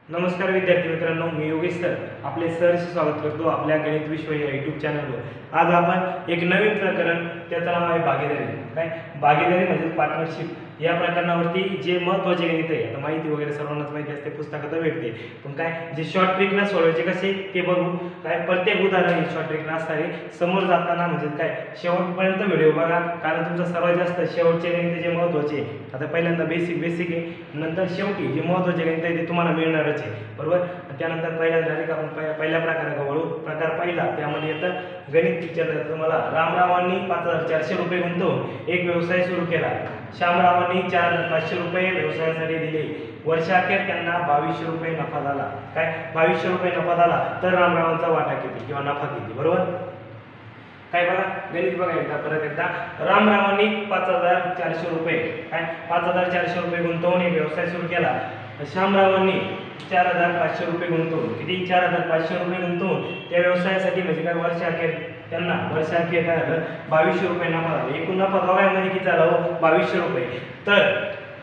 नमस्कार विद्यार्थी मित्रांनो, मी योगेश सर आपले सहर्ष स्वागत करतो आपल्या गणित विश्व या यूट्यूब चॅनलवर। आज आपण एक नवीन प्रकरण, त्याचं नाव आहे भागीदारी। काय भागीदारी म्हणजे पार्टनरशिप। या प्रकरणावरती जे महत्त्वाचे गणित आहे, आता माहिती वगैरे सर्वांनाच माहिती असते, पुस्तकात भेटते, पण काय जे शॉर्ट ट्रिकला सोडवायचे कसे ते बघू। काय प्रत्येक उदाहरण शॉर्ट ट्रिकला असणारे समोर जाताना म्हणजे काय शेवटपर्यंत व्हिडिओ बघा, कारण तुमचा सर्वात जास्त शेवटचे गणित जे महत्त्वाचे, आता पहिल्यांदा बेसिक आहे, नंतर शेवटी जे महत्त्वाचे गणित आहे ते तुम्हाला मिळणारच आहे, बरोबर। त्यानंतर पहिल्यांदा आपण पहिल्या प्रकाराकडे वळू। प्रकार पहिला, त्यामध्ये येतं गणित विचारलं तुम्हाला, रामरावांनी 5400 रुपये गुंतवून एक व्यवसाय सुरू केला। श्यामरावांनी 4500 रुपये व्यवसायासाठी दिले। वर्षाखेर त्यांना 2200 रुपये नफा झाला। काय 2200 रुपये नफा झाला, तर रामरावांचा वाटा किती किंवा नफा किती, बरोबर। काय बघा गणित बघा एकदा परत एकदा, रामरावांनी 5400 रुपये काय 5400 रुपये गुंतवून एक व्यवसाय सुरू केला। श्यामरावांनी 4500 रुपये गुंतवून, किती 4500 रुपये गुंतवून त्या व्यवसायासाठी म्हणजे काय वर्षाखेर त्यांना वर्षाखेर काय झालं 2200 रुपये नफा झाला। एकूण नफा दोघांमध्ये किती झाला हो 2200 रुपये। तर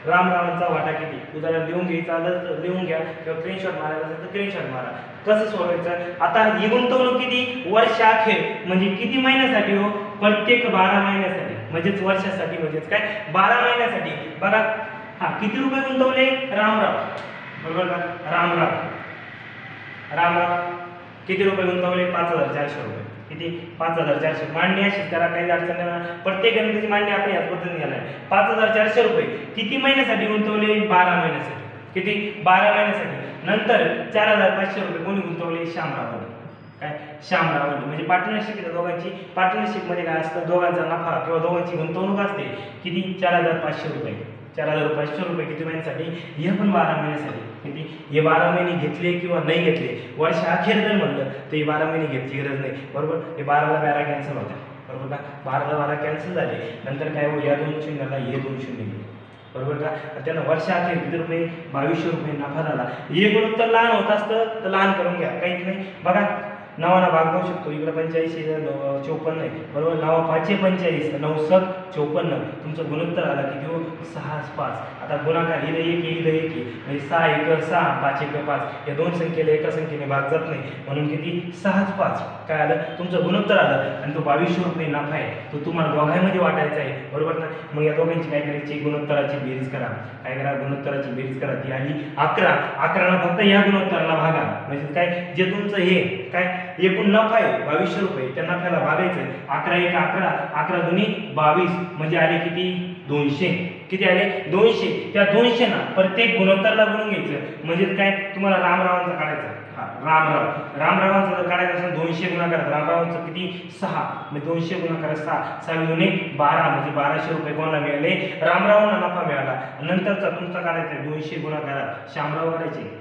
रामरावांचा वाटा किती, उदाहरण लिहून घ्यायचं तर लिहून घ्या, किंवा स्क्रीनशॉट मारायचा असेल तर स्क्रीनशॉट मारा। कसं सोडवायचं, आता ही गुंतवणूक किती वर्षाखेर म्हणजे किती महिन्यासाठी हो, प्रत्येक 12 महिन्यासाठी, म्हणजेच वर्षासाठी म्हणजेच काय 12 महिन्यासाठी। बघा किती रुपये गुंतवले रामराव, बरोबर का, रामराव किती रुपये गुंतवले 5400 रुपये, किती 5400। मांडणी अशीच करा, काही अडचण नाही, प्रत्येक गणिताची मांडणी आपण याच पद्धतीने घेणार आहे। 5400 रुपये किती महिन्यासाठी गुंतवले 12 महिन्यासाठी, किती 12 महिन्यासाठी। नंतर 4500 रुपये कोणी गुंतवले श्यामरावांनी, काय श्यामरावांनी, म्हणजे पार्टनरशिप आहे दोघांची। पार्टनरशिप मध्ये काय असतं, दोघांचा नफा किंवा दोघांची गुंतवणूक असते, किती 4500 रुपये। 4500 रुपये किती महिन्यासाठी, हे पण 12 महिन्यासाठी, किती हे 12 महिने घेतले किंवा नाही घेतले, वर्ष अखेर जर म्हणलं तर हे 12 महिने घ्यायची गरज नाही, बरोबर। हे 12ला 12 कॅन्सल होतात, बरोबर का, 12ला 12 कॅन्सल झाले, नंतर काय हो या 2 शून्याला हे 2 शून्य गेले, बरोबर का। त्यांना वर्ष अखेर किती रुपये 2200 रुपये नफा झाला। हे गुणोत्तर लहान होत असतं तर लहान करून घ्या, काहीच नाही। बघा नवाना भाग देऊ शकतो, इकडे 85 54 आहे, बरोबर। 9 5 45 9 7 54, तुमचं गुणोत्तर आला किती हो 6 5। आता गुणाकार इथं 1 इथं 1 म्हणजे 6 1 6 5 1 5, या दोन संख्येला एका संख्येने भाग जात नाही, म्हणून किती 6 5 काय आलं तुमचं गुणोत्तर आलं। आणि तो 2200 रुपये नफा आहे, तो तुम्हाला दोघांमध्ये वाटायचा आहे, बरोबर ना। मग या दोघांची काय करायची, गुणोत्तराची बेरीज करा, काय करा गुणोत्तराची बेरीज करा, ती आली 11। 11 फक्त या गुणोत्तराला भागा, म्हणजे काय जे तुमचं हे काय एकूण नफा आहे 2200 रुपये, त्या नफ्याला भागायचं 11 1 11 11 दुनी 22, म्हणजे आले किती 200, किती आले 200। त्या 200 ना प्रत्येक गुणोत्तरला गुणून घ्यायचं, म्हणजे काय तुम्हाला रामरावांचा काढायचा, रामरावांचा जर काढायचं असेल 200 गुणाकार रामरावांचं किती 6, म्हणजे 200 गुणाकार 6 6 दुनी 12, म्हणजे 1200 रुपये कोणाला मिळाले रामरावांना नफा मिळाला। नंतरचा तुमचा काढायचा 200 गुणाकार श्यामराव करायचे,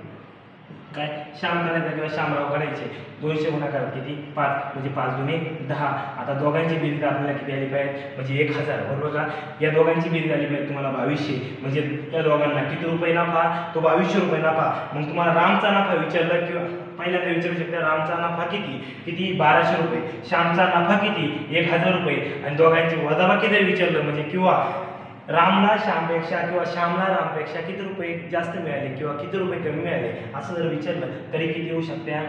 काय श्याम करायचा किंवा श्यामराव करायचे, 200 गुणाकार किती 5, म्हणजे 5 दुनी 10। आता दोघांची बेरीज आपल्याला किती आली पाहिजे, म्हणजे 1000, बरोबर का। या दोघांची बेरीज आली पाहिजे तुम्हाला 2200, म्हणजे त्या दोघांना किती रुपये नफा, तो 2200 रुपये नफा। मग तुम्हाला रामचा नफा विचारलं किंवा पहिल्यांदा विचारू शकता, रामचा नफा किती, किती 1200 रुपये, श्यामचा नफा किती 1000 रुपये, आणि दोघांची वजाबाकी जर विचारलं म्हणजे किंवा रामला श्यामपेक्षा किंवा श्यामला रामपेक्षा किती रुपये जास्त मिळाले किंवा किती रुपये कमी मिळाले असं जर विचारलं तरी किती येऊ शकते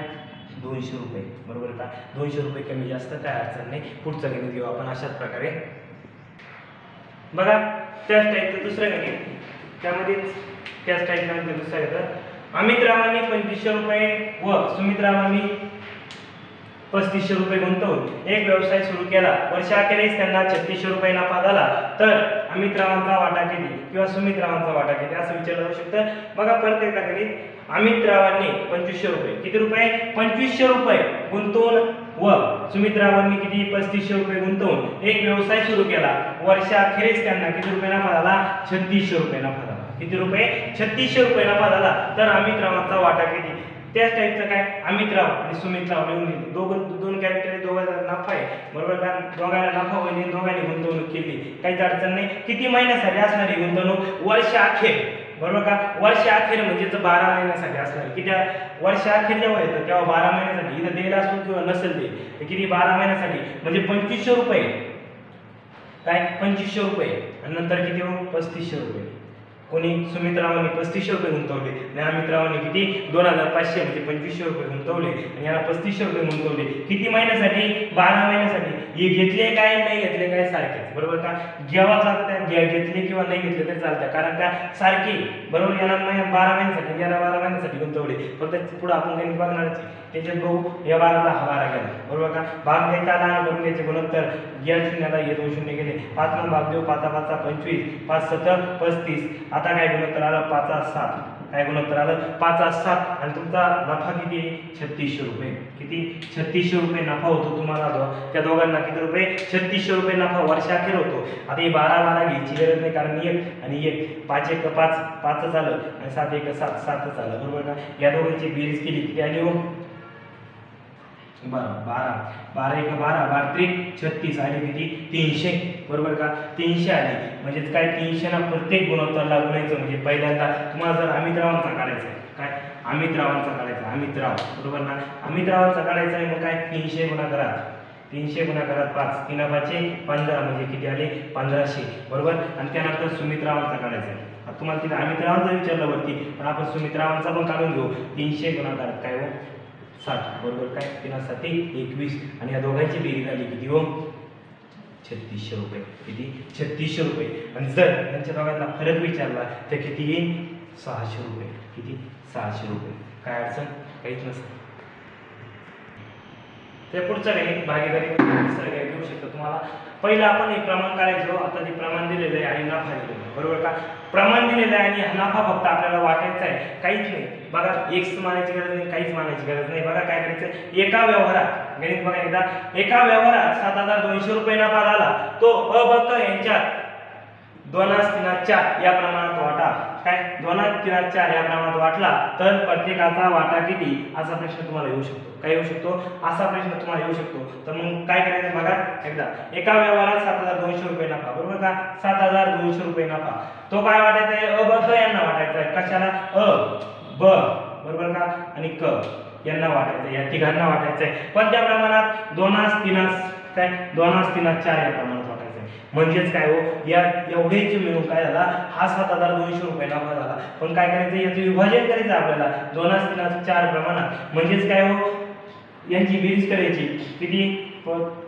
200 रुपये, बरोबर का। 200 रुपये कमी जास्त काय अडचण नाही। पुढचं गणित घेऊ आपण अशाच प्रकारे। बघा त्याच टाईपचं दुसरं गणित, त्यामध्ये त्याच टाईपचं दुसरं येतं, अमितरावांनी 2500 रुपये व सुमित्रावांनी 3500 रुपये गुंतवून एक व्यवसाय सुरू केला। वर्षाखेरीस त्यांना 3600 रुपये नफा झाला, तर अमितरावांचा वाटा किती किंवा सुमित्रावांचा वाटा किती असं विचारलं जाऊ शकतं। बघा परत एकदा गणित, अमितरावांनी 2500 रुपये, किती रुपये 2500 रुपये गुंतवून व सुमित्रावांनी किती 3500 रुपये गुंतवून एक व्यवसाय सुरू केला। वर्षाखेरीस त्यांना किती रुपये नफा झाला 3600 रुपये नफा झाला, किती रुपये 3600 रुपये नफा झाला, तर अमितरावांचा वाटा किती। त्याच टाईपचं काय अमितराव आणि सुमितराव लिहून दिले, दोन कॅरेक्टर दोघांचा नफा आहे, बरोबर का। दोघांना नफा होईल, दोघांनी गुंतवणूक केली, काहीच अडचण नाही। किती महिन्यासाठी असणारी गुंतवणूक वर्ष अखेर, बरोबर का। वर्ष अखेर म्हणजे 12 महिन्यासाठी असणार, किती वर्ष अखेर जेव्हा येतं तेव्हा 12 महिन्यासाठी, इथं द्यायला असो किंवा नसेल दे, किती 12 महिन्यासाठी, म्हणजे 2500 रुपये, काय 2500 रुपये, आणि नंतर किती हो 3500 रुपये, कोणी सुमित्रावांनी 3500 रुपये गुंतवले आणि अमित्रावांनी किती 2500 म्हणजे 2500 रुपये गुंतवले आणि याला 3500 रुपये गुंतवले. किती महिन्यासाठी? 12 महिन्यासाठी. हे घेतले काय नाही घेतले काय सारखेच, बरोबर का? जेव्हा चालतं घेतले किंवा नाही घेतले तरी चालतं, कारण का सारखे, बरोबर. याला 12 महिन्यासाठी, याला 12 महिन्यासाठी गुंतवले. फक्त पुढे आपण गणित बघणारच. त्याच्यात बघू या 12ला हा 12 गेला, बरोबर का? भाग द्यायचा लहान करून घ्यायचे गुणोत्तर. या शून्याला हे 2 शून्य गेले. 5 ला भाग देऊ. 5 5 25, 5 7 35. आता काय गुणोत्तर आलं? 5 7. काय गुणोत्तर आलं? 5 7. आणि तुमचा नफा किती? 3600 रुपये. किती? 3600 रुपये नफा होतो तुम्हाला. त्या दोघांना किती रुपये? 3600 रुपये नफा वर्षाखेर होतो. आता ही 12 घ्यायची गरज नाही, कारण 1 आणि 1 5 1 5 5 झालं आणि 7 1 7 7 झालं, बरोबर का? या दोघांची बेरीज केली किती आली हो? 12 12 1 12 12 त्रिक 36 आली किती? 300, बरोबर का? 300 आली. म्हणजेच काय? 300 ना प्रत्येक गुणोत्तरला गुणायचं. म्हणजे पहिल्यांदा तुम्हाला जर अमित्रावांचा काढायचा आहे, काय अमित्रावांचा काढायचा, अमित्राव, बरोबर ना? अमित्रावांचा काढायचा आहे, मग काय 300 गुणाकारात 300 गुणाकारात 5 3 5 15 म्हणजे किती आले? 1500, बरोबर. आणि त्यानंतर सुमित्रावांचा काढायचा आहे. आता तुम्हाला तिथे अमित्रावांचा विचारलं वरती, पण आपण सुमित्रावांचा पण काढून घेऊ. 300 गुणाकारात काय हो? 60, बरोबर. काय 3 7 21 आणि या दोघांची बेरीज आली किती हो? 3600 रुपये. किती? 3600 रुपये. आणि जर यांच्या दोघांना फरक विचारला तर किती येईल? 600 रुपये. किती? 600 रुपये. काय अडचण? काहीच नसतं. ते पुढचं गणित भागीदारी गणित घेऊ शकतो तुम्हाला. पहिलं आपण हे प्रमाण काढायचो. आता ते प्रमाण दिलेलं आहे आणि नफा दिलेला आहे, बरोबर का? प्रमाण दिलेलं आहे आणि नफा फक्त आपल्याला वाटायचा आहे, काहीच नाही. बघा एक्स मानायची गरज नाही, काहीच मानायची गरज नाही. बघा काय करायचं? एका व्यवहारात गणित बघा एकदा. एका व्यवहारात 7200 रुपये नफा झाला. तो अ ब क यांच्यात 2 3 4 या प्रमाणात वाटा. काय 2 3 4 या प्रमाणात वाटला तर प्रत्येकाचा वाटा किती? असा प्रश्न तुम्हाला येऊ शकतो. काय येऊ शकतो? असा प्रश्न तुम्हाला येऊ शकतो. तर मग काय करायचं बघा एकदा. एका व्यवहारात 7200 रुपये नफा, बरोबर का? 7200 रुपये नफा. तो काय वाटायचा आहे? अ ब क यांना वाटायचा आहे. कशाला? अ ब, बरोबर का? आणि क यांना वाटायचं, या तिघांना वाटायचं आहे. पण त्या प्रमाणात 2 3 काय 2 3 4 या प्रमाणात वाटायचं. म्हणजेच काय हो? या एवढेच मिळून काय झाला? हा 7200 रुपये नफा झाला. पण काय करायचं? याचं विभाजन करायचं आपल्याला 2 3 4 प्रमाणात. म्हणजेच काय हो? यांची बेरीज करायची. किती?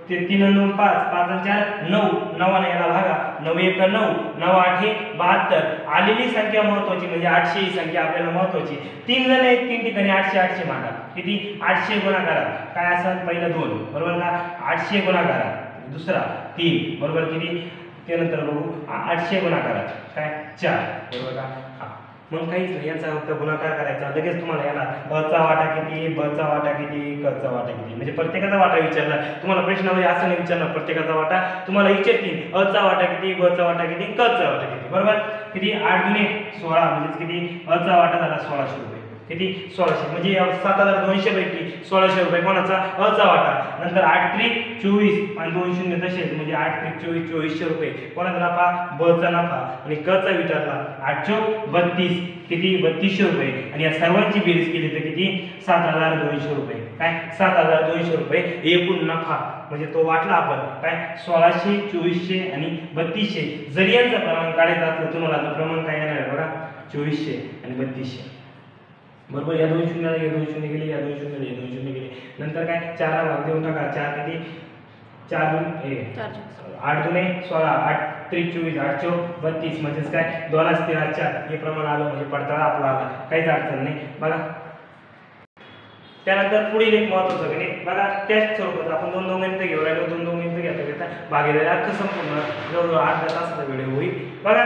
ते 3 9 5 5 4 9 9 ने याला भागा. 9 1 9 9 8 72. आलेली संख्या महत्वाची, म्हणजे 800 ही संख्या आपल्याला महत्वाची. 3 जण आहेत, 3 ठिकाणी 800 800 मांडा. किती? 800 गुणाकारात काय असेल? पहिला 2, बरोबर का? 800 गुणाकारात दुसरा 3, बरोबर. किती? त्यानंतर बघू 800 गुणाकारात काय 4, बरोबर का? मग काहीच नाही, याचा फक्त गुणाकार करायचा. लगेच तुम्हाला याला अ चा वाटा किती, ब चा वाटा किती, क चा वाटा किती, म्हणजे प्रत्येकाचा वाटा विचारला तुम्हाला. प्रश्नामध्ये असं नाही विचारणार प्रत्येकाचा वाटा, तुम्हाला विचारतील अ चा वाटा किती, ब चा वाटा किती, क चा वाटा किती, बरोबर. किती? 8 गुणे 16 म्हणजे किती? अ चा वाटा झाला 1600 रुपये. किती? 1600 म्हणजे 7200 पैकी 1600 रुपये कोणाचा? अ चा वाटा. नंतर 8 त्रिक 24 आणि 2 शून्य तसेच, म्हणजे 8 त्रिक 24 2400 रुपये कोणाचा नफा? ब चा नफा. आणि क चा विचारला 8 चौक 32, किती? 3200 रुपये. आणि या सर्वांची बेरीज केली तर किती? 7200 रुपये. काय 7200 रुपये एकूण नफा. म्हणजे तो वाटला आपण काय 1600 2400 आणि 3200. जरी यांचं प्रमाण काढायचं असलं तुम्हाला तर प्रमाण काय येणार आहे बघा? 2400 आणि 3200, बरोबर. या 2 शून्याला हे 2 शून्य गेले, या 2 शून्याला हे 2 शून्य गेले. नंतर काय 4 ला भाग देऊन टाका. 4 किती? 4 2 8 2 16 8 त्रिक 24 8 चौक 32 म्हणजेच काय 2 3 4 हे प्रमाण आलं. म्हणजे पडताळा आपला आला, काहीच अडचण नाही बघा. त्यानंतर पुढील एक महत्त्वाचं गणित बघा. त्याच स्वरूपात आपण 2 गणित घेऊ राहिलो. 2 गणित घेता भागीदारी अख्खं संपूर्ण जवळजवळ 8 तासाचा व्हिडिओ होईल बघा.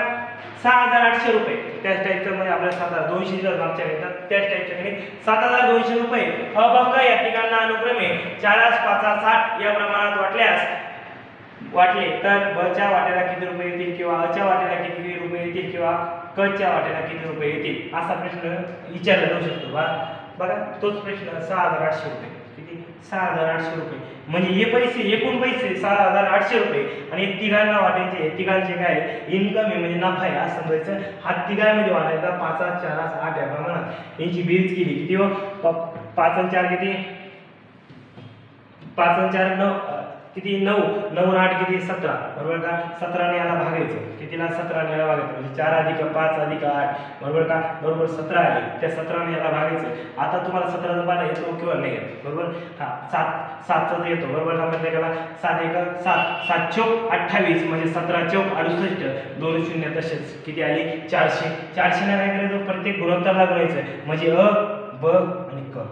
6800 रुपये त्याच टाईपचं, म्हणजे आपल्या 7200 जर मागच्या येतात त्याच टाईपच्या गणित. 7200 रुपये अ ब क या ठिकाणा अनुक्रमे 40 50 60 या प्रमाणात वाटले तर ब च्या वाट्याला किती रुपये येतील, किंवा अ च्या वाट्याला किती रुपये येतील, किंवा क च्या वाट्याला किती रुपये येतील, असा प्रश्न विचारला जाऊ शकतो बघा. तोच प्रश्न 6800 रुपये. किती? 6800 रुपये. म्हणजे हे पैसे एकूण पैसे 6800 रुपये आणि तिघांना वाटायचे. तिघांचे काय इन्कम आहे, म्हणजे नफा आहे असं समजायचं. हा तिघांमध्ये वाटायचा 5 4 8 या प्रमाणात. यांची बेरीज केली किती हो? 5 4 किती? 5 4 9 किती 9 9 8 किती 17 बरोबर का 17 ने याला भागायचं कितीला 17 ने याला भागायचं म्हणजे 4 अधिक 5 अधिक 8 बरोबर का बरोबर 17 आले त्या 17 ने याला भागायचं आता तुम्हाला 17 चा पाढा येतो किंवा नाही येत बरोबर हा 7 चा येतो बरोबर का म्हणजे त्याला 7 1 7 7 चौक 28 म्हणजे 17 चौक 68 2 शून्य तसेच किती आली 400 400 ने काय करायचं प्रत्येक गुणोत्तराला गुणायचं म्हणजे अ ब आणि क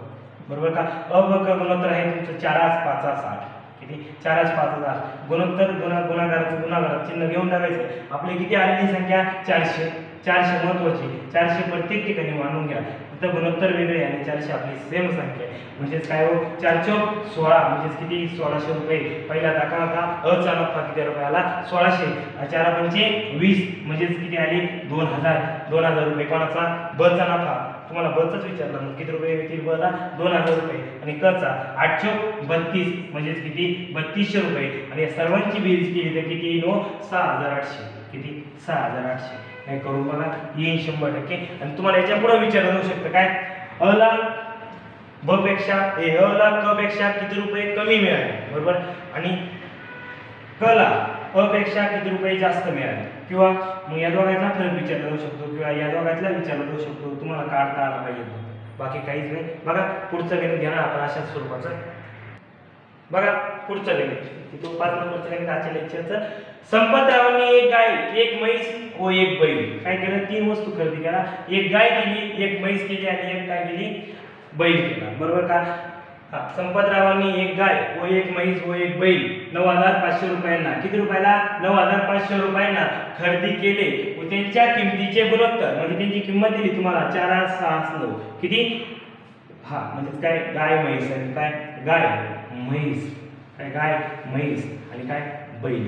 बरोबर का अ ब क गुणोत्तर आहे तुमचं 4 5 60 किती 4 5 8 गुणोत्तर गुणाकाराचं चिन्ह घेऊन टाकायचं आपली किती आलेली संख्या 400 400 महत्वाची 400 प्रत्येक ठिकाणी मानून घ्या फक्त गुणोत्तर वेगळे आणि 400 आपली सेम संख्या आहे म्हणजेच काय हो 4 चौक 16 म्हणजेच किती 1600 रुपये पहिला दाखला होता अ चा नफा किती रुपयाला 1600 4 पंचे 20 म्हणजेच किती आली 2000 रुपये कोणाचा ब चा नफा तुम्हाला ब चाच विचारला मग किती रुपये येतील ब ला 2000 रुपये आणि क चा 8 चौक 32 म्हणजेच किती 3200 रुपये आणि या सर्वांची बेरीज केली तर किती येईल 6800 किती 6800 काय करू बघा येईल 100% आणि तुम्हाला याच्या पुढे विचारलं जाऊ शकतं काय अ ला ब पेक्षा अ ला क पेक्षा किती रुपये कमी मिळाले बरोबर आणि क ला अ पेक्षा किती रुपये जास्त मिळाले किंवा मग या दोघांचा फरक विचारला जाऊ शकतो किंवा या दोघांतला विचारला जाऊ शकतो तुम्हाला काढता आला पाहिजे बाकी काहीच नाही बघा पुढचं गणित घ्या ना आपण अशाच स्वरूपाचं बघा पुढचं गणित तो 5 नंबरचं गणित आजच्या लेक्चरचं संपतरावांनी एक गाय एक म्हैस व एक बैल काय केलं 3 वस्तू खरेदी केला एक गाय केली एक म्हैस केली आणि एक काय केली बैल केला बरोबर का हा संपतरावांनी एक गाय व एक म्हैस व एक बैल 9500 रुपयांना किती रुपयाला 9500 रुपयांना खरेदी केले व त्यांच्या किमतीचे गुणोत्तर म्हणजे त्यांची किंमत दिली तुम्हाला 4669 किती हा म्हणजे काय गाय म्हैस आणि काय गाय म्हैस काय गाय म्हैस आणि काय बैल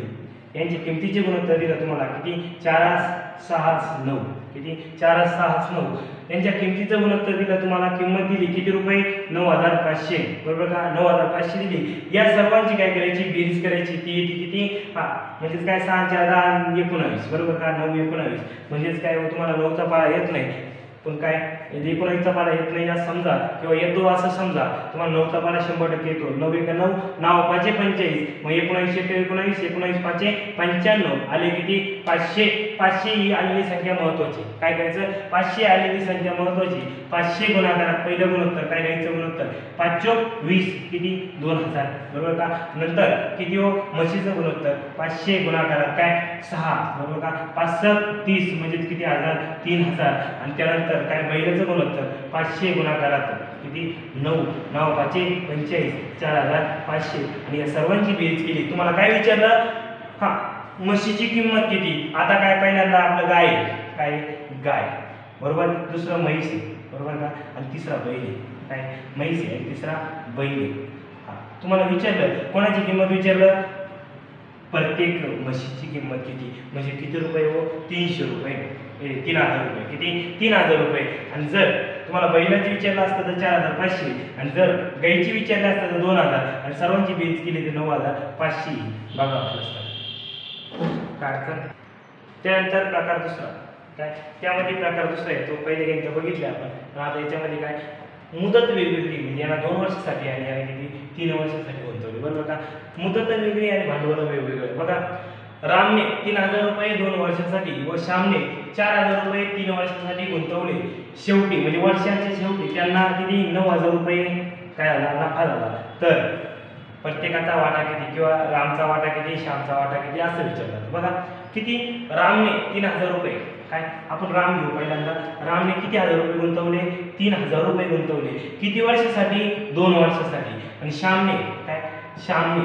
यांची किमतीचे गुणोत्तर दिलं तुम्हाला किती 4669 किती 4669 यांच्या किमतीचं गुणोत्तर दिलं तुम्हाला किंमत दिली किती रुपये 9500 बरोबर का 9500 दिली या सर्वांची काय करायची बेरीज करायची ती येते किती हा म्हणजेच काय 6 4 10 19 बरोबर का 9 19 म्हणजेच काय तुम्हाला 9 चा पाढा येत नाही पण काय 19 चा पाढा येत नाही या समजा किंवा येतो असं समजा तुम्हाला 9 चा पाढा 100% येतो 9 1 9 9 5 45 मग 19 19 19 5 95 आले किती 500 500 ही आलेली संख्या महत्वाची काय करायचं 500 आलेली संख्या महत्वाची 500 गुणाकारात पहिलं गुणोत्तर काय घ्यायचं गुणोत्तर 5 चौक 20 किती 2000 बरोबर का नंतर किती हो म्हशीचं गुणोत्तर 500 गुणाकारात काय 6 बरोबर का 5 7 30 म्हणजे किती हजार 3000 आणि त्यानंतर काय बैलाचं गुणोत्तर 500 गुणाकारात किती 9 9 5 45 4500 आणि या सर्वांची बेरीज केली तुम्हाला काय विचारलं हा म्हशीची किंमत किती आता काय पहिल्यांदा आपलं गाय काय गाय बरोबर दुसरं म्हैस आहे बरोबर का आणि तिसरा बैल आहे काय म्हैस आहे आणि तिसरा बैल आहे हा तुम्हाला विचारलं कोणाची किंमत विचारलं प्रत्येक म्हशीची किंमत किती म्हणजे किती रुपये हो 300 रुपये 3000 रुपये किती 3000 रुपये आणि जर तुम्हाला बैलाची विचारलं असतं तर 4500 आणि जर गाईची विचारलं असतं तर 2000 आणि सर्वांची बेरीज केली तर 9500 बघा आपलं काढतात त्यानंतर प्रकार दुसरा काय त्यामध्ये प्रकार दुसरा आहे तो पहिले गणित बघितले आपण आता याच्यामध्ये काय मुदत वेगवेगळी म्हणजे याला 2 वर्षासाठी आणि याला किती 3 वर्षासाठी गुंतवली बरोबर का मुदत वेगळी आणि भांडवल वेगवेगळं बघा रामने 3000 रुपये 2 वर्षासाठी व श्यामने 4000 रुपये 3 वर्षासाठी गुंतवले शेवटी म्हणजे वर्षाच्या शेवटी त्यांना किती 9000 रुपये काय झाला नफा झाला तर प्रत्येकाचा वाटा किती किंवा रामचा वाटा किती श्यामचा वाटा किती असं विचारलं बघा किती रामने 3000 रुपये काय आपण राम घेऊ पहिल्यांदा रामने किती हजार रुपये गुंतवले 3000 रुपये गुंतवले किती वर्षासाठी 2 वर्षासाठी आणि श्यामने काय श्याम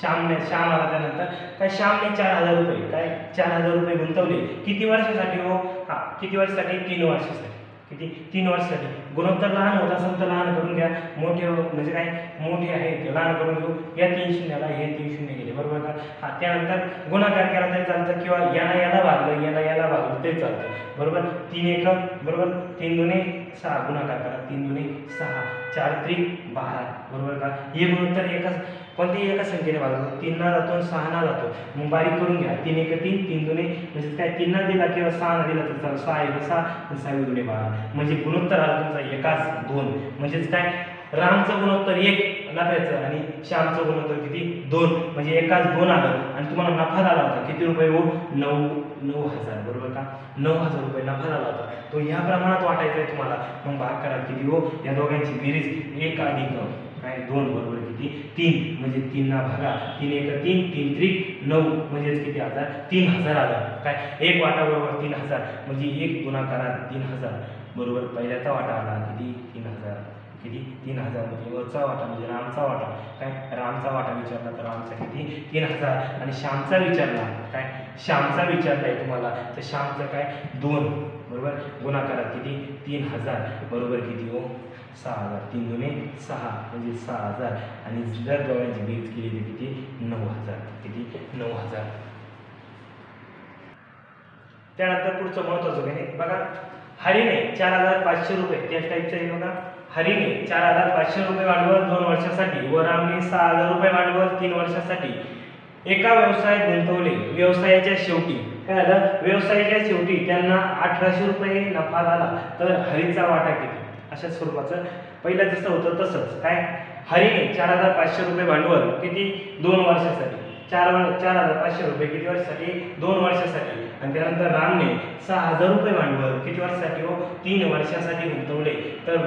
आला त्यानंतर काय श्यामने 4000 रुपये काय 4000 रुपये गुंतवले किती वर्षासाठी हो हा किती वर्षासाठी 3 वर्षासाठी किती 3 वर्षासाठी गुणोत्तर लहान होत असेल तर लहान करून घ्या मोठे म्हणजे काय मोठे आहे ते लहान करून घेऊ या 3 शून्याला हे 3 शून्य गेले बरोबर का हा त्यानंतर गुणाकार केला तरी चालतं किंवा याला भागलं याला भागलं तरी चालतं बरोबर 3 1 बरोबर 3 दुने 6 गुणाकार करा 3 दुने 6 4 त्रिक 12 बरोबर का हे गुणोत्तर एकच कोणत्याही एका संख्येने भागतो 3 ला जातो 6 ला जातो मग बारीक करून घ्या 3 1 3 3 दुने म्हणजे काय 3 ला दिला किंवा 6 ला दिला तर चालतो 6 1 6 आणि 6 दुने 12 म्हणजे गुणोत्तर आला तुमचा एकाच 2 म्हणजेच काय रामचं गुणोत्तर 1 नफ्याचं आणि श्यामचं गुणोत्तर किती 2, म्हणजे एकाच 2 आलं आणि तुम्हाला नफा झाला होता किती रुपये हो 9,000 बरोबर का 9,000 रुपये नफा झाला होता. तो या प्रमाणात वाटायचा आहे तुम्हाला. मग भाग करा किती हो या दोघांची बेरीज 1 अधिक काय 2 बरोबर किती 3, म्हणजे 3 ना भागा 3 1 3 3 त्रिक 9 म्हणजे किती हजार 3,000 आलं. काय एक वाटा बरोबर 3,000 म्हणजे 1 गुणाकारात 3,000 बरोबर पहिल्याचा वाटा आला किती 3,000 किती 3,000 म्हणजे वरचा वाटा म्हणजे रामचा वाटा. काय रामचा वाटा विचारला तर रामचा किती 3,000 आणि श्यामचा विचारला काय श्यामचा विचारलाय तुम्हाला तर श्यामचं काय 2 बरोबर गुणाकारात किती 3,000 बरोबर किती हो 6,000. 3 दुने 6 म्हणजे 6,000 आणि जर दोघांची बेरीज केली तर किती 9,000 किती 9,000. त्यानंतर पुढचं महत्वाचं काय बघा हरीने 4,500 रुपये त्याच टाईपचं आहे बघा. हरीने 4,500 रुपये भांडवल 2 वर्षासाठी व रामने 6,000 रुपये भांडवल 3 वर्षासाठी एका व्यवसायात गुंतवले. व्यवसायाच्या शेवटी काय झालं व्यवसायाच्या शेवटी त्यांना 1,800 रुपये नफा झाला तर हरीचा वाटा किती. अशा स्वरूपाचं पहिलं जसं होतं तसंच काय हरीने 4,500 रुपये भांडवल किती 2 वर्षासाठी 4,500 रुपये किती वर्षासाठी 2 वर्षासाठी आणि त्यानंतर रामने 6,000 रुपये भांडवल किती वर्षासाठी हो 3 वर्षासाठी गुंतवले. तर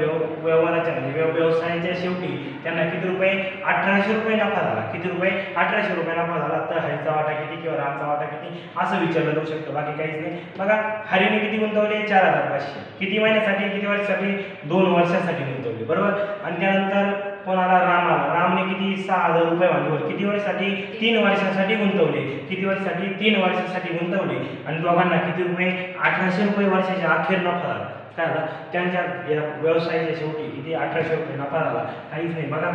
व्यवहाराच्या म्हणजे व्यवसायाच्या शेवटी त्यांना किती रुपये 1,800 रुपये नफा झाला. किती रुपये 1,800 रुपये नफा झाला तर हरीचा वाटा किती किंवा रामचा वाटा किती असं विचारलं जाऊ शकतं. बाकी काहीच नाही. बघा हरीने किती गुंतवले 4,500 किती महिन्यासाठी किती वर्षासाठी 2 वर्षासाठी गुंतवले बरोबर. आणि त्यानंतर कोणाला रामाला रामने किती 6,000 रुपये भांडवल किती वर्षासाठी 3 वर्षासाठी गुंतवले. किती वर्षासाठी 3 वर्षासाठी गुंतवले आणि दोघांना किती रुपये 1,800 रुपये वर्षाच्या अखेर नफा झाला. काय झाला त्यांच्या व्यवसायाच्या शेवटी किती 1,800 रुपये नफा झाला. काहीच नाही बघा.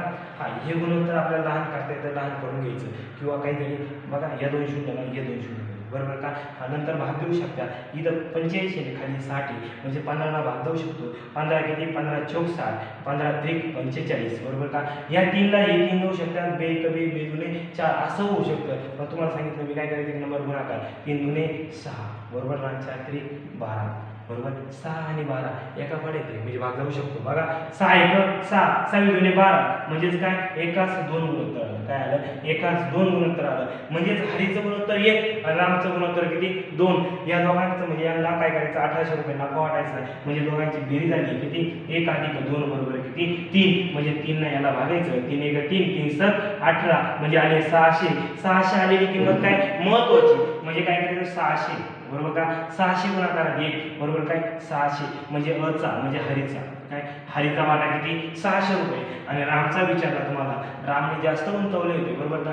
हे गुणोत्तर आपल्याला लहान करता येतं लहान करून घ्यायचं किंवा काहीतरी बघा या 2 शून्याला हे 2 शून्य बरोबर का. नंतर भाग देऊ शकता. इथं 85 खाली 60 म्हणजे 15 भाग देऊ शकतो. 15 किती 15 चौक 60 15 त्रिक 45 बरोबर का. या 3ला हे 3 देऊ शकतात बे कमी बे दुने 4 असं होऊ शकतं. पण तुम्हाला सांगितलं मी काय करायचं नंबर गुणाकार 3 दुने 6 बरोबर ना 4 त्रिक 12 बरोबर 6 आणि 12 एका कडे येते म्हणजे भाग जाऊ शकतो. बघा 6 1 6 6 दुने 12 म्हणजेच काय एकाच 2 गुणोत्तर आलं. काय आलं एकाच 2 गुणोत्तर आलं म्हणजेच हरीचं गुणोत्तर 1 आणि रामचं गुणोत्तर किती 2. या दोघांचं म्हणजे यांना काय करायचं 1,800 रुपये नफा वाटायचा म्हणजे दोघांची बेरीज झाली किती 1 अधिक 2 बरोबर किती 3 म्हणजे 3 ना याला भागायचं 3 1 3 3 7 18 म्हणजे आले 600. 600 आलेली किंमत काय महत्वाची म्हणजे काय करायचं 600 बरोबर का. 600 गुणाकारात 1 बरोबर काय 600 म्हणजे अचा म्हणजे हरीचा काय हरीचा वाटा किती 600 रुपये आणि रामचा विचारला तुम्हाला रामने जास्त गुंतवले होते बरोबर ना.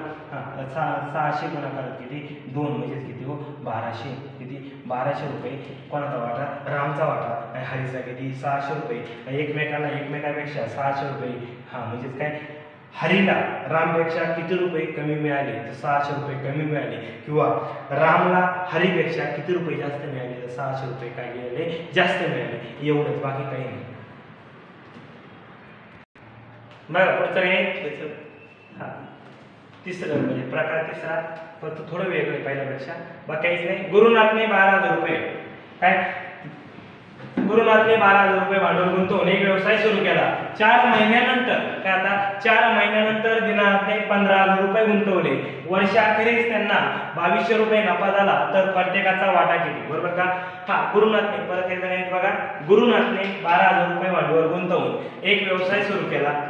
600 गुणाकारात किती 2 म्हणजे किती हो 1200 किती 1200 रुपये कोणाचा वाटा रामचा वाटा आणि हरीचा किती 600 रुपये एकमेकापेक्षा 600 रुपये. म्हणजेच काय हरीला रामपेक्षा किती रुपये कमी मिळाले तर 600 रुपये कमी मिळाले किंवा रामला हरीपेक्षा किती रुपये जास्त मिळाले तर 600 रुपये काय मिळाले जास्त मिळाले एवढंच बाकी काही नाही. बघा पुढचं काय तिसरं म्हणजे प्रकार तिसरा फक्त थोडं वेगळं पहिल्यापेक्षा बाकी काहीच नाही. गुरुनाथने 12,000 रुपये काय गुरुनाथने 12,000 रुपये भांडवल गुंतवून एक व्यवसाय सुरू केला. 4 महिन्यानंतर काय आता 4 महिन्यानंतर दिनानाथने 15,000 रुपये गुंतवले. वर्षाखेरीस त्यांना 2,200 रुपये नफा झाला तर प्रत्येकाचा वाटा किती बरोबर का. गुरुनाथने परत एकदा नाही बघा गुरुनाथने 12,000 रुपये भांडवल गुंतवून एक व्यवसाय सुरू केला.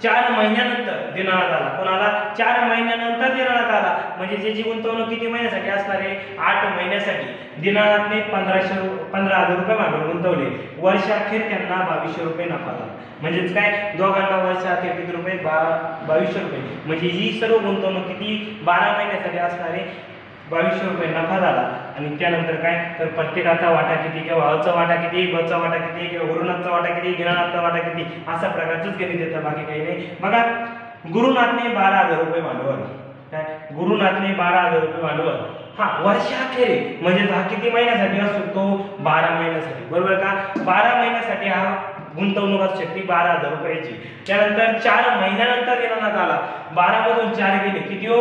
4 महिन्यानंतर दिनानाथ आला. कोणाला 4 महिन्यानंतर दिनानाथ आला म्हणजे ज्याची गुंतवणूक किती महिन्यासाठी असणार आहे 8 महिन्यासाठी. दिनानाथने 15,000 रुपये भांडवल गुंतवले. वर्षाखेर त्यांना 2,200 रुपये नफा झाला म्हणजेच काय दोघांना वर्षाखेर किती रुपये 2,200 रुपये म्हणजे ही सर्व गुंतवणूक किती 12 महिन्यासाठी असणार आहे 2,200 रुपये नफा झाला. आणि त्यानंतर काय तर प्रत्येकाचा वाटा किती किंवा अचा वाटा किती बचा वाटा किती किंवा गुरुनाथचा वाटा किती दिनानाथचा वाटा किती अशा प्रकारचंच गणित येतं बाकी काही नाही. बघा गुरुनाथने 12,000 रुपये भांडवल काय गुरुनाथने 12,000 रुपये भांडवल वर्षाखेरी म्हणजे हा किती महिन्यासाठी असतो तो 12 महिन्यासाठी बरोबर का. 12 महिन्यासाठी हा गुंतवणूक असू शकते 12,000 रुपयाची. त्यानंतर 4 महिन्यानंतर दिनानाथ आला. 12 मधून 4 गेले किती हो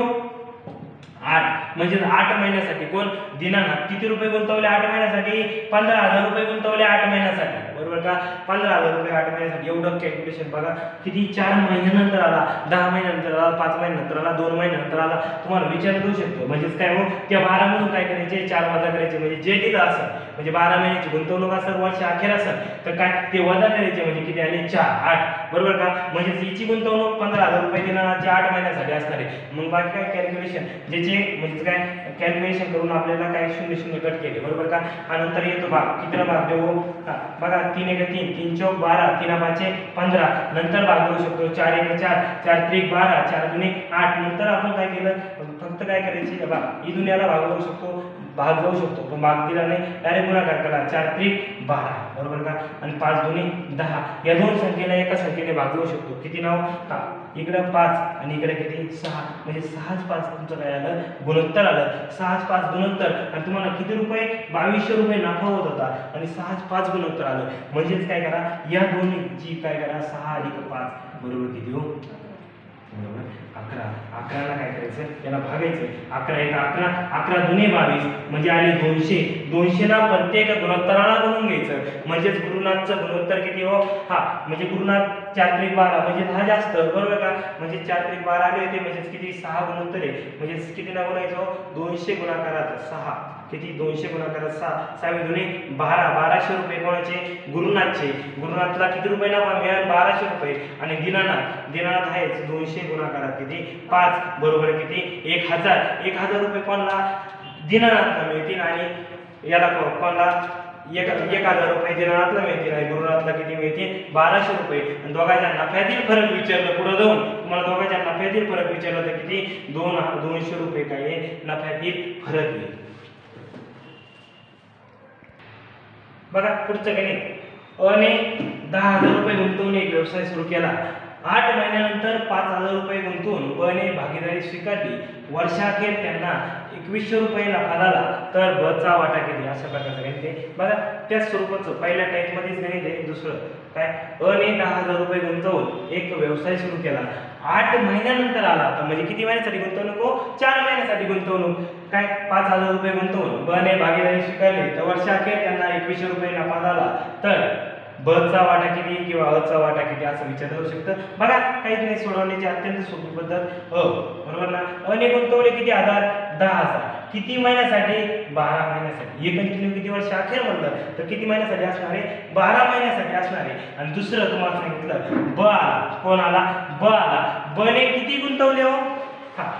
8 म्हणजे 8 महिन्यासाठी कोण दिनानाथ किती रुपये गुंतवले 8 महिन्यासाठी 15,000 रुपये गुंतवले 8 महिन्यासाठी बरोबर का. 15,000 रुपये 8 महिन्यासाठी एवढं कॅल्क्युलेशन बघा किती 4 महिन्यानंतर आला, 10 महिन्यानंतर आला, 5 महिन्यानंतर आला, 2 महिन्यानंतर आला. तुम्हाला विचार करू शकतो म्हणजेच काय हो त्या 12 मधून काय करायचे 4 वजा करायचे म्हणजे जे दिलं असेल म्हणजे 12 महिन्याची गुंतवणूक असेल वर्ष अखेर असेल तर काय ते वजा करायचे म्हणजे किती आले 4 8 बरोबर का. म्हणजे हिची गुंतवणूक 15,000 रुपये दिनाची 8 महिन्यासाठी असणार आहे. मग बाकी काय कॅल्क्युलेशन ज्याचे म्हणजे काय कॅल्क्युलेशन करून आपल्याला काय 0 0 कट केले बरोबर का. हा नंतर येतो भाग कितीला भाग देऊ बघा 3 1 3 3 चौक 12 3 5 15 नंतर भाग देऊ शकतो 4 1 4 4 3 12 4 2 8 नंतर आपण काय केलं फक्त काय करायचे बघा इथून याला भाग देऊ शकतो भाग जाऊ शकतो पण भाग दिला नाही डायरेक्ट गुणाकार केला 4 3 12 बरोबर का आणि 5 2 10 या दोन संख्येला एका संख्येने भाग जाऊ शकतो. किती नाव का इकडे 5 आणि इकडे किती 6 म्हणजे 6 5 तुमचं काय आलं गुणोत्तर आलं. 6 5 गुणोत्तर आणि तुम्हाला किती रुपये 2200 रुपये नफा होत होता आणि 6 5 गुणोत्तर आलं म्हणजेच काय करा या दोन्हीची काय करा 6 अधिक 5 बरोबर किती हो बरोबर 11. 11ला काय करायचं याला भागायचं 11 1 11 11 दुने 22 म्हणजे आले 200. 200 ला प्रत्येक गुणोत्तराला गुणून घ्यायचं म्हणजेच गुरुनाथचं गुणोत्तर किती हो हा म्हणजे गुरुनाथ 4 3 12 म्हणजे 10 जास्त बरोबर का म्हणजे 4 3 12 आले होते म्हणजे किती 6 गुणोत्तर आहे म्हणजे किती ना गुणायचं 200 गुणाकारात 6 किती 200 गुणाकारात 6 6 दुने 12 1200 रुपये कोणाचे गुरुनाथचे. गुरुनाथला किती रुपये नफा मिळाला 1200 रुपये आणि दिनानाथ आहेच 200 गुणाकारात किती 5 बरोबर किती 1000. 1000 रुपये कोणाला दिनानाथला मिळतील आणि याला कोणाला 1000 रुपये दिनानाथला मिळतील आणि गुरुनाथला किती मिळतील 1200 रुपये. आणि दोघांच्या नफ्यातील फरक विचारलं पुढे जाऊन तुम्हाला दोघांच्या नफ्यातील फरक विचारलं तर किती 200 रुपये काय नफ्यातील फरक येईल. बघा पुढचं गणित अने 10,000 रुपये गुंतवून एक व्यवसाय सुरू केला. 8 महिन्यानंतर 5,000 रुपये गुंतवून बने भागीदारी स्वीकारली. वर्षाखेर त्यांना 2100 रुपये नफा झाला तर ब चा वाटा किती अशा प्रकारचं गणित आहे. बघा त्याच स्वरूपाचं पहिल्या टाईप मध्येच गणित आहे. दुसरं काय अने 10,000 रुपये गुंतवून एक व्यवसाय सुरू केला. 8 महिन्यानंतर आला तर म्हणजे किती महिन्यासाठी गुंतवणूक हो 4 महिन्यासाठी गुंतवणूक काय 5,000 रुपये गुंतवून बने भागीदारी स्वीकारली तर वर्षाखेर त्यांना 2100 रुपये नफा झाला तर ब चा वाटा किती किंवा अ चा वाटा किती असं विचारलं जाऊ शकतं. बघा काहीच नाही सोडवण्याची अत्यंत सोपी पद्धत बरोबर ना. अने गुंतवले किती 10,000 किती महिन्यासाठी 12 महिन्यासाठी. हे कंटिन्यू किती वर्ष अखेर म्हणलं तर किती महिन्यासाठी असणार आहे 12 महिन्यासाठी असणार आहे. आणि दुसरं तुम्हाला सांगितलं ब आला कोण आला ब आला बने किती गुंतवले हो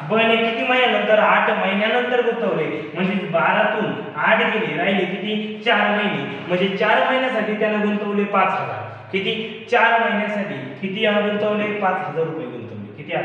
बने किती महिन्यानंतर 8 महिन्यानंतर गुंतवले म्हणजे 12 तून 8 गेले राहिले किती 4 महिने म्हणजे 4 महिन्यासाठी त्यानं गुंतवले 5,000 किती 4 महिन्यासाठी किती गुंतवले 5,000 रुपये गुंतवले किती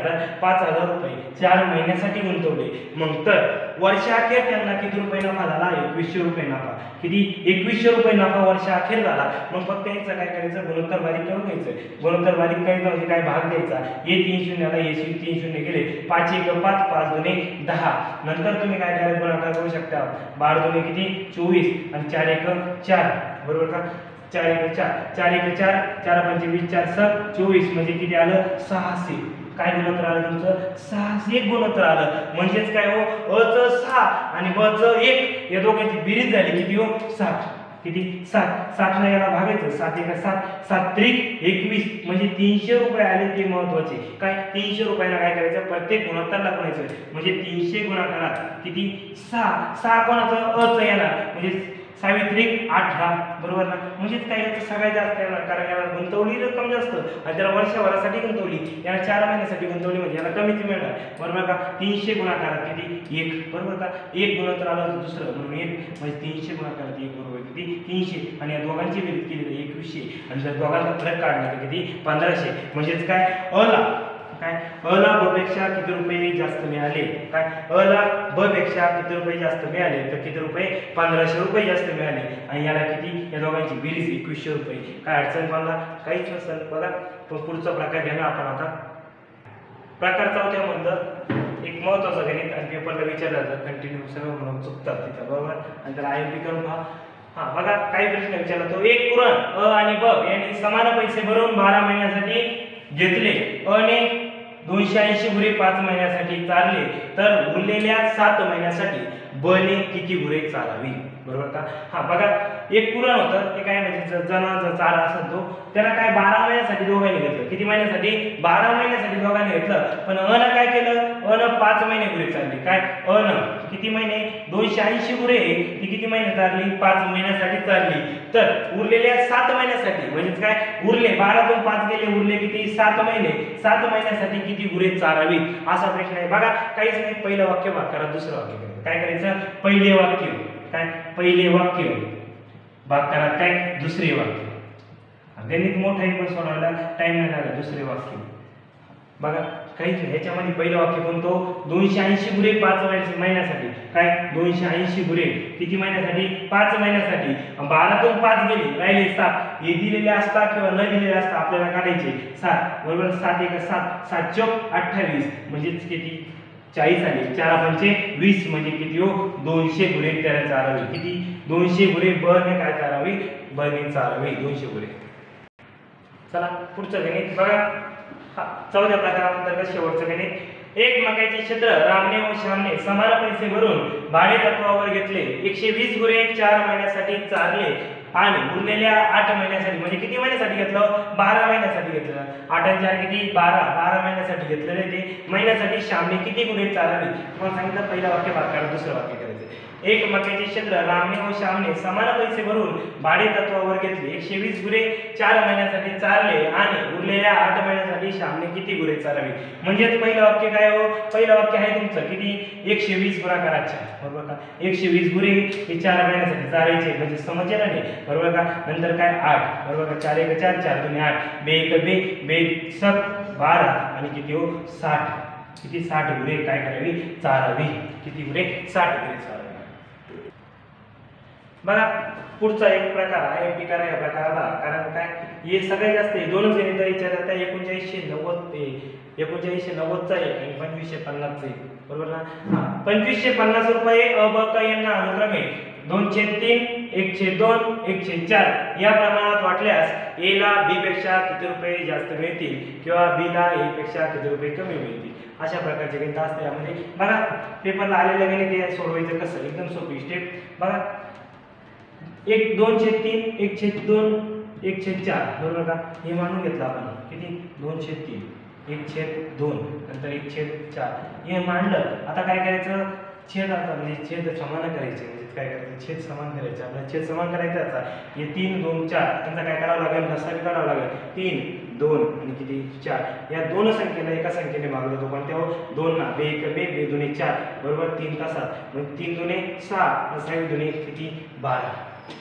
5,000 रुपये 4 महिन्यासाठी गुंतवले. मग तर वर्षाखेर त्यांना किती रुपये नफा झाला 2100 रुपये नफा किती 2100 रुपये नफा वर्षाखेर झाला. मग फक्त याचं काय करायचं गुणोत्तर बारीक करून घ्यायचं. गुणोत्तर बारीक करायचं म्हणजे काय भाग द्यायचा हे 3 शून्याला हे 3 शून्य गेले 5 1 5 5 2 10 नंतर तुम्ही काय करायचं गुणाकार करू शकता 12 2 किती 24 आणि 4 1 4 बरोबर का 4 1 4 4 1 4 4 5 20 4 7 24 म्हणजे किती आलं 600. काय गुणोत्तर आलं तुमचं 600 गुणोत्तर आलं म्हणजेच काय हो अ च 6 आणि ब च 1 या दोघांची बेरीज झाली किती हो 7 किती 7 7 ला याला भागायचं 7 1 7 7 3 21 म्हणजे 300 रुपये आले ते महत्वाचे. काय 300 रुपयाला काय करायचं प्रत्येक गुणोत्तरला गुणायचं म्हणजे 300 गुणाकारात किती 6 कोणाचं अ च येणार म्हणजे 18 बरोबर ना. म्हणजे काय याचं सगळ्यात जास्त येणार कारण याला गुंतवली रक्कम जास्त आणि त्याला वर्षभरासाठी गुंतवली याला 4 महिन्यासाठी गुंतवली म्हणजे याला कमीच मिळणार बरोबर का. 300 गुणाकारात किती 1 बरोबर का 1 गुणोत्तर आलं तर दुसरं म्हणून 1 म्हणजे 300 गुणाकारात 1 बरोबर किती 300 आणि या दोघांची बेरीज केली तर 2100 आणि जर दोघांचा फरक काढला तर किती 1500 म्हणजेच काय काय अ ला ब पेक्षा किती रुपये जास्त मिळाले काय अ ला ब पेक्षा किती रुपये जास्त मिळाले तर किती रुपये 1500 रुपये जास्त मिळाले आणि याला किती या दोघांची बेरीज 2100 रुपये. काय अडचण मला काहीच नसेल. बघा पुढचा प्रकार घ्या ना आपण आता प्रकार चौथ्या म्हणलं एक महत्त्वाचं गणित आणि पेपरला विचारलं जातं कंटिन्यू सगळं म्हणून चुकतात तिथं बरोबर आणि त्याला IMP करून पहा. बघा काही प्रश्न विचारला तो एक पुरण अ आणि ब यांनी समान पैसे भरून 12 महिन्यासाठी घेतले. अ ने 280 गुरे 5 महिन्यासाठी चालले तर उरलेल्या 7 महिन्यासाठी ब ने किती गुरे चालावी बरोबर का. बघा एक पुरण होतं ते काय म्हणजे जनावरांचा चारा असेल तो त्याला काय 12 महिन्यासाठी दोघांनी घेतलं. किती महिन्यासाठी? 12 महिन्यासाठी दोघांनी घेतलं. पण अन काय केलं? अन 5 महिने गुरे चालली. काय अन किती महिने? 280 गुरे ती किती महिने चालली? 5 महिन्यासाठी चालली. तर उरलेल्या 7 महिन्यासाठी म्हणजे काय उरले 12 तून 5 गेले उरले किती? 7 महिने. 7 महिन्यासाठी किती गुरे चारावी असा प्रश्न आहे. बघा काहीच नाही, पहिलं वाक्य भाग करा, दुसरं वाक्य करा. काय करायचं? पहिले वाक्य काय? पहिले वाक्य भाग करा काय? दुसरे वाक्य. गणित मोठं आहे पण सोडवायला टाइम नाही लागला. दुसरे वाक्य बघा काहीच नाही. ह्याच्यामध्ये पहिलं वाक्य कोणतं? 280 गुरे 5 महिन्यासाठी. काय 280 गुरे किती महिन्यासाठी? 5 महिन्यासाठी. 12 तून 5 गेले राहिले 7. हे दिलेले असता किंवा न दिलेले असता आपल्याला काढायचे 7 बरोबर. 7 1 7 7 चौक 28 म्हणजे किती? 40 आले. 4 पंचे 20 म्हणजे किती हो? 200 गुरे त्याला चारावी. किती? 200 गुरे बने काय चारावी? बने चारावी 200 गुरे. चला पुढचं गणित बघा. चौथ्या प्रकारानंतर शेवटचं गणित. एक मक्याचे क्षेत्र रामने व श्यामने समान पैसे भरून भाडे तत्वावर घेतले. 120 गुरे 4 महिन्यासाठी चारले आणि उरलेल्या 8 महिन्यासाठी म्हणजे किती महिन्यासाठी घेतलं? 12 महिन्यासाठी घेतलं. 8 आणि 4 किती? 12 महिन्यासाठी घेतलेले ते महिन्यासाठी श्यामने किती गुरे चारावी? तुम्हाला सांगितलं पहिलं वाक्य भाग करा, दुसरं वाक्य करायचं. एक मक्याचे क्षेत्र रामने व श्यामने समान पैसे भरून भाडे तत्वावर घेतले. 120 गुरे 4 महिन्यासाठी चारले आणि उरलेल्या 8 महिन्यासाठी श्यामने किती गुरे चारावी? म्हणजेच पहिलं वाक्य काय हो? पहिलं वाक्य आहे तुमचं किती? 120 गुणाकाराच्या बरोबर का? 120 गुरे हे 4 महिन्यासाठी चारायचे म्हणजे समजेल नाही बरोबर का? नंतर काय 8 बरोबर का? 4 1 4 4 2 8 2 1 2 2 7 12 आणि किती हो? 60. किती? 60 गुरे काय करावी? चारावी. किती गुरे? 60 गुरे चारावी. बघा पुढचा एक प्रकार आहे पिकार या प्रकाराला. कारण काय हे सगळ्यात जास्त आहे दोनच गणित विचारतात. 1990 ते 1990 चा एक आणि 2550 चा एक बरोबर ना? 2550 रुपये अ ब क यांना अनुक्रमे 2/3 1/2 1/4 या प्रमाणात वाटल्यास ए ला बी पेक्षा किती रुपये जास्त मिळतील किंवा बी ला ए पेक्षा किती रुपये कमी मिळतील अशा प्रकारचे गणित असते. यामध्ये बघा पेपरला आलेले गणित हे सोडवायचं कसं? एकदम सोपी स्टेप बघा. 2/3 1/2 1/4 बरोबर का? हे मानून घेतलं आपण किती? 2/3 1/2 नंतर 1/4 हे मांडलं. आता काय करायचं? छेद आता म्हणजे छेद समान करायचे. म्हणजे काय करायचं? छेद समान करायचे. आपल्याला छेद समान करायचा आता हे 3 2 4 त्यांचा काय करावं लागेल? लसावी काढावं लागेल. 3 2 आणि किती? 4 या दोन संख्येला एका संख्येने भागला जातो. पण तेव्हा 2 ना 2 1 2 2 2 4 बरोबर 3 तासात म्हणजे 3 2 6 6 2 किती? 12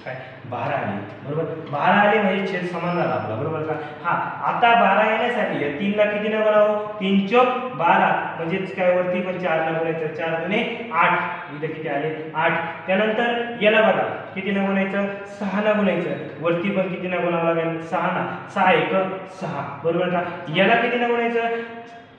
काय 12 आले बरोबर. 12 आले म्हणजे छेद समान झाला आपला बरोबर का? हा आता 12 येण्यासाठी या 3 ला किती न गुणावं? 3 चौक 12 म्हणजेच काय वरती पण 4 न गुणायचं. 4 2 8 इथे किती आले? 8. त्यानंतर याला बघा किती न गुणायचं? 6 न गुणायचं. वरती पण किती न गुणावं लागेल? 6 ना 6 1 6 बरोबर का? याला किती न गुणायचं?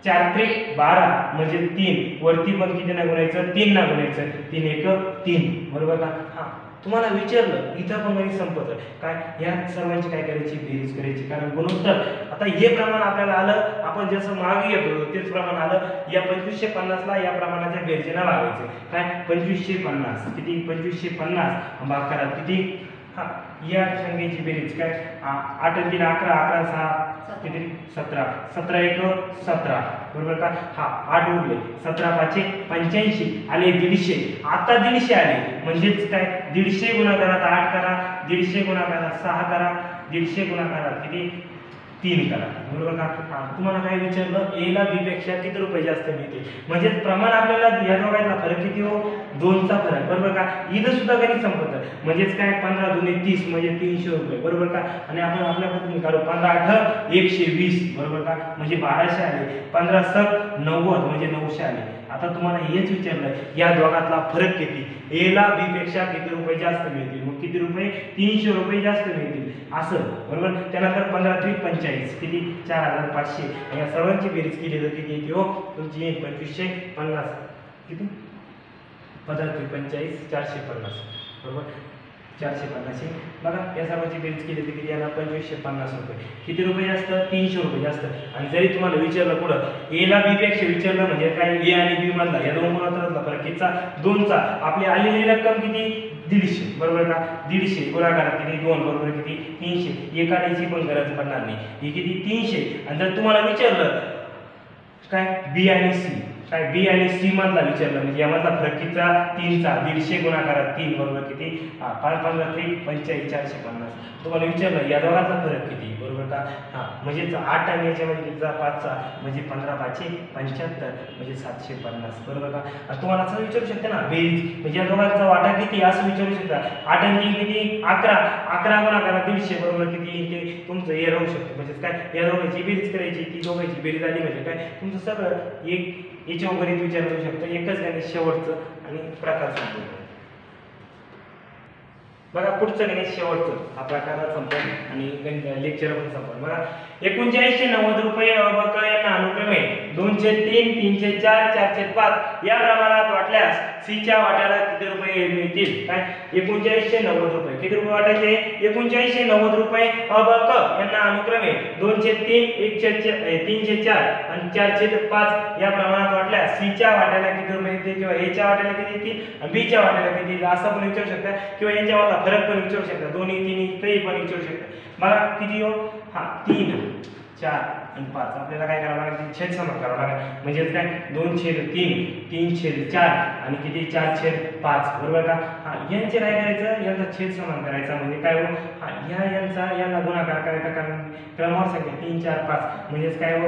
4 3 12 म्हणजे 3 वरती पण किती न गुणायचं? 3 न गुणायचं. 3 1 3 बरोबर का? हा तुम्हाला विचारलं इथं पण गणित संपत काय? या सर्वांची काय करायची? बेरीज करायची. कारण गुणोत्तर आता हे प्रमाण आपल्याला आलं. आपण जसं मागे येतो तेच प्रमाण आलं. या 2550 ला या प्रमाणाच्या बेरजेला लावायचं. काय 2550 किती? 2550 भाग करा किती? हा या संख्येची बेरीज काय? 8 3 11 11 6 किती? 17 17 1 17 बरोबर का? हा 8 उरले. 17 5 85 आले 150. आता 150 आले म्हणजेच काय? 150 गुणाकारात 8 करा. 150 गुणाकारात 6 करा. 150 गुणाकारात किती? 3 करा बरोबर का? तुम्हाला काय विचारलं? ए ला बी पेक्षा किती रुपये जास्त मिळते? म्हणजे प्रमाण आपल्याला या दोघांचा फरक किती हो? 2 चा फरक बरोबर का? इथं सुद्धा गणित संपत म्हणजेच काय? 15 2 30 म्हणजे 300 रुपये बरोबर का? आणि आपण आपल्या पद्धतीने काढू. 15 8 120 बरोबर का? म्हणजे 1200 आले. 15 7 90 म्हणजे 900 आले. आता तुम्हाला हेच विचारलं या दोघांतला फरक किती? ए ला बी पेक्षा किती रुपये जास्त मिळतील? मग किती रुपये? 300 रुपये जास्त मिळतील असं बरोबर. त्यानंतर 15 3 45 किती? 4500 आणि या सर्वांची बेरीज केली तर किती येते हो? तुमची येईल 2550 किती? 15 3 45 450 बरोबर. 450 आहे. बघा या सर्वांची बेरीज केली तर किती येणार 2550 रुपये. किती रुपये जास्त 300 रुपये जास्त. आणि जरी तुम्हाला विचारलं पुढं ए ला बी पेक्षा विचारलं म्हणजे काय ए आणि बी मधला या दोन गुणोत्तरातला फरक कितीचा 2चा. आपली आलेली रक्कम किती 150 बरोबर का. 150 गुणाकारात किती 2 बरोबर किती 300. एक काढायची पण गरज पडणार नाही. ही किती 300. आणि जर तुम्हाला विचारलं काय बी आणि सी काय बी आणि सी मधला विचारलं म्हणजे यामधला फरक कितीचा 3चा. 150 गुणाकारात 3 बरोबर किती 5 15 3 45 450. तुम्हाला विचारलं या दोघांचा फरक किती बरोबर का. म्हणजे 8 आणि याच्यामध्ये कितीचा 5चा म्हणजे 15 5 75 म्हणजे 750 बरोबर का. आणि तुम्हाला असं विचारू शकते ना बेरीज म्हणजे या दोघांचा वाटा किती असं विचारू शकता. 8 आणि 3 किती 11 गुणाकारात 150 बरोबर किती ते तुमचं हे राहू शकतं. म्हणजे काय या दोघांची बेरीज करायची ती दोघांची बेरीज आली म्हणजे काय तुमचं सगळं एक याच्या गणित विचारू शकतो. एकच गणित शेवटचं आणि प्रकार संपलं. बघा पुढचं गणित शेवटचं हा प्रकार संपलं आणि गणित लेक्चर पण संपलं. बघा 3990 रुपये अबक यांना अनुक्रमे 2/3 3/4 4/5 या प्रमाणात वाटल्यास सी च्या वाट्याला किती रुपये मिळतील. काय 3990 रुपये. किती रुपये वाटायचे 3990 रुपये अबक यांना अनुक्रमे 2/3 3/4 आणि 4/5 या प्रमाणात वाटल्यास सी च्या वाट्याला किती रुपये येतील किंवा ए च्या वाट्याला किती येतील आणि बी च्या वाट्याला किती येतील असं पण विचारू शकता किंवा यांच्यामधला फरक पण विचारू शकता. दोन्ही तिन्ही काही पण विचारू शकता. बघा किती हो 3 4 आणि 5 आपल्याला काय करावं लागेल छेद समान करावं लागेल. म्हणजे काय 2/3 3/4 आणि किती 4/5 बरोबर का. यांचे काय करायचं यांचा छेद समान करायचा म्हणजे काय हो यांना गुणाकार करायचा कारण क्रमवार संख्या 3 4 5 म्हणजे काय हो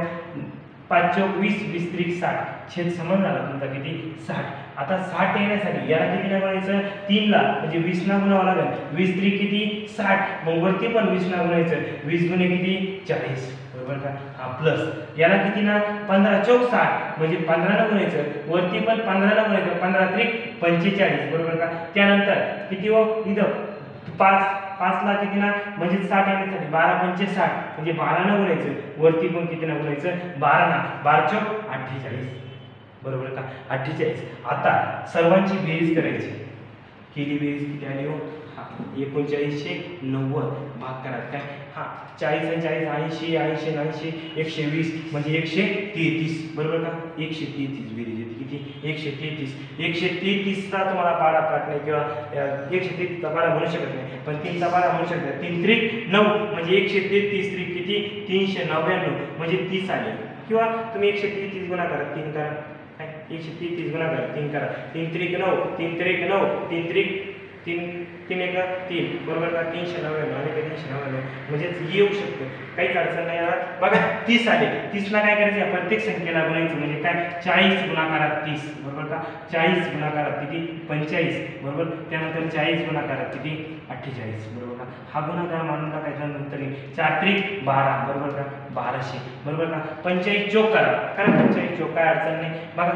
5 चौक 20 20 त्रिक 60 छेद समान झाला तुमचा किती 60. आता 60 येण्यासाठी याला किती ना गुणायचं 3 ला म्हणजे 20 ना गुणावं लागेल. 20 त्रिक किती 60 मग वरती पण 20 ना गुणायचं 20 गुणे किती 40 बरोबर का. प्लस याला किती ना 15 चौक 60 म्हणजे 15 ना गुणायचं वरती पण 15 ना गुणायचं 15 त्रिक 45 बरोबर का. त्यानंतर किती हो इथं 5 ला किती ना म्हणजे 60 येण्यासाठी 12 पंचे 60 म्हणजे 12 ना गुणायचं वरती पण किती ना गुणायचं 12 ना 12 चौक 48 बरोबर का 48. आता सर्वांची बेरीज करायची. केली बेरीज किती आली हो 3990 भाग करा काय 40 आणि 40 80 80 80 120 म्हणजे 133 बरोबर का. 133 बेरीज येते किती 133 चा तुम्हाला पाडा पाठ नाही किंवा 133 चा पाडा म्हणू शकत नाही पण 3 चा पाडा म्हणू शकता. 3 त्रिक 9 म्हणजे 133 त्रिक किती 399 म्हणजे 30 आले किंवा तुम्ही 133 गुणा करा 3 करा काय 133 गुणा करा 3 करा 3 त्रिक 9 3 त्रिक 9 3 त्रिक 3 3 1 3 बरोबर का 399 आणि 399 म्हणजे येऊ शकतं काहीच अडचण नाही येणार. बघा 30 आले 30 ला काय करायचं प्रत्येक संख्येला गुणायचं म्हणजे काय 40 गुणाकारात 30 बरोबर का. 40 गुणाकारात किती 45 बरोबर. त्यानंतर 40 गुणाकारात किती 48 बरोबर का. हा गुणाकार मानून टाकायचा नंतर 4 त्रिक 12 बरोबर का 1200 बरोबर का. 45 चौक करा कारण 45 चौक काय अडचण नाही. बघा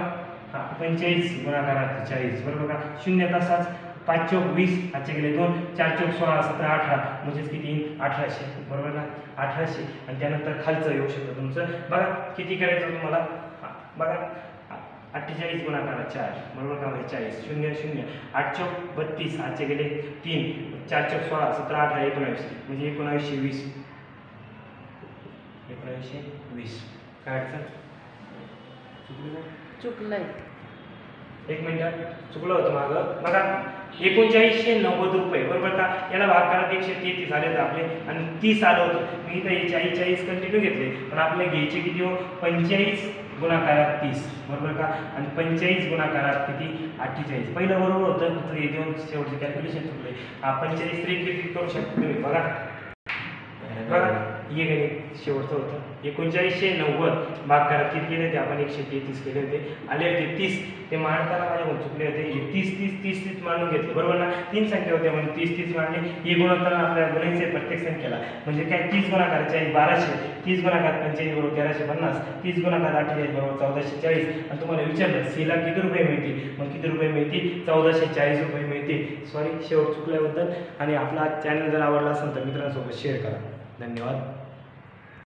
45 गुणाकारात 40 बरोबर का. 0 तासाच 5 चौक 20 आजचे गेले 2 4 चौक 16 17 18 म्हणजेच किती 1800 बरोबर ना 1800. आणि त्यानंतर खालचं येऊ शकतं तुमचं. बघा किती करायचं तुम्हाला बघा 48 गुणाकार 4 बरोबर का 40 0 0 8 चौक 32 आजचे गेले 3 4 चौक 16 17 18 19 म्हणजे 1920 काय अडचण चुकलंय एक मिनिट चुकलं होतं मागं. बघा 3990 रुपये बरोबर का. याला भाग करा 133 आले तर आपले आणि 30 आलं होतं. मी इथं 40 कंटिन्यू घेतले पण आपले घ्यायचे किती हो 45 गुणाकारात 30 बरोबर का. आणि 45 गुणाकारात किती 48 पहिलं बरोबर होतं फक्त हे देऊन शेवटचे कॅल्क्युलेशन चुकले. 45 किती करू शकतो तुम्ही बघा हे गणित शेवटचं होतं. 3990 भाग करा किती केले होते आपण 133 केले होते आले होते 30 ते मांडताना माझ्याकडून चुकले होते. हे 30 मांडून घेतले बरोबर ना. 3 संख्या होत्या म्हणून 30 मांडले. हे गुणोत्तर आपल्याला गुणायचे प्रत्येक संख्येला म्हणजे काय 30 गुणाकार 40 1200 30 गुणाकार 45 बरोबर 1350 30 गुणाकार 48 बरोबर 1440. आणि तुम्हाला विचारलं सीला किती रुपये मिळतील मग किती रुपये मिळतील 1440 रुपये मिळतील. सॉरी शेवट चुकल्याबद्दल. आणि आपला चॅनल जर आवडला असेल तर मित्रांसोबत शेअर करा. धन्यवाद.